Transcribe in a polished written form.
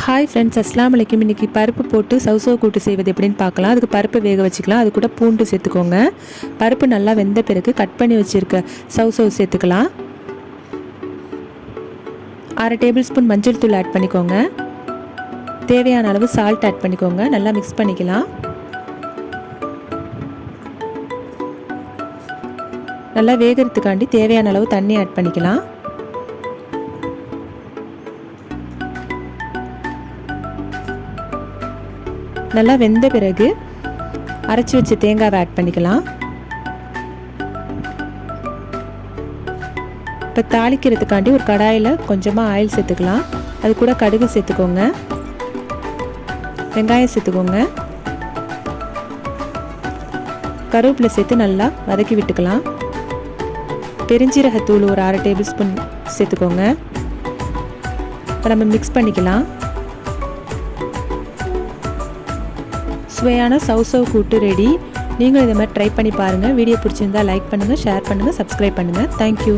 Hi friends, அஸ்ஸலாமு அலைக்கும். இன்றைக்கி பருப்பு போட்டு சௌசௌ கூட்டு செய்வது எப்படின்னு பார்க்கலாம். அதுக்கு பருப்பு வேக வச்சுக்கலாம். அது கூட பூண்டு சேர்த்துக்கோங்க. பருப்பு நல்லா வெந்த பிறகு கட் பண்ணி வச்சுருக்க சௌசௌ சேர்த்துக்கலாம். 1/2 டேபிள் ஸ்பூன் மஞ்சள் தூள் ஆட் பண்ணிக்கோங்க. தேவையான அளவு சால்ட் ஆட் பண்ணிக்கோங்க. நல்லா மிக்ஸ் பண்ணிக்கலாம். நல்லா வேகிறதுக்காண்டி தேவையான அளவு தண்ணி ஆட் பண்ணிக்கலாம். நல்லா வெந்த பிறகு அரைச்சி வச்ச தேங்காவை ஆட் பண்ணிக்கலாம். இப்போ தாளிக்கிறதுக்காண்டி ஒரு கடாயில் கொஞ்சமாக ஆயில் சேர்த்துக்கலாம். அது கூட கடுகு சேர்த்துக்கோங்க. வெங்காயம் சேர்த்துக்கோங்க. கருவேப்பிலை சேர்த்து நல்லா வதக்கி விட்டுக்கலாம். பெருஞ்சீரகத்தூள் ஒரு 1/2 டேபிள் ஸ்பூன் சேர்த்துக்கோங்க. இப்போ நம்ம மிக்ஸ் பண்ணிக்கலாம். சுவையான சௌசௌ கூட்டு ரெடி. நீங்களும் இதை மாதிரி ட்ரை பண்ணி பாருங்கள். வீடியோ பிடிச்சிருந்தால் லைக் பண்ணுங்கள், ஷேர் பண்ணுங்கள், சப்ஸ்கிரைப் பண்ணுங்கள். தேங்க்யூ.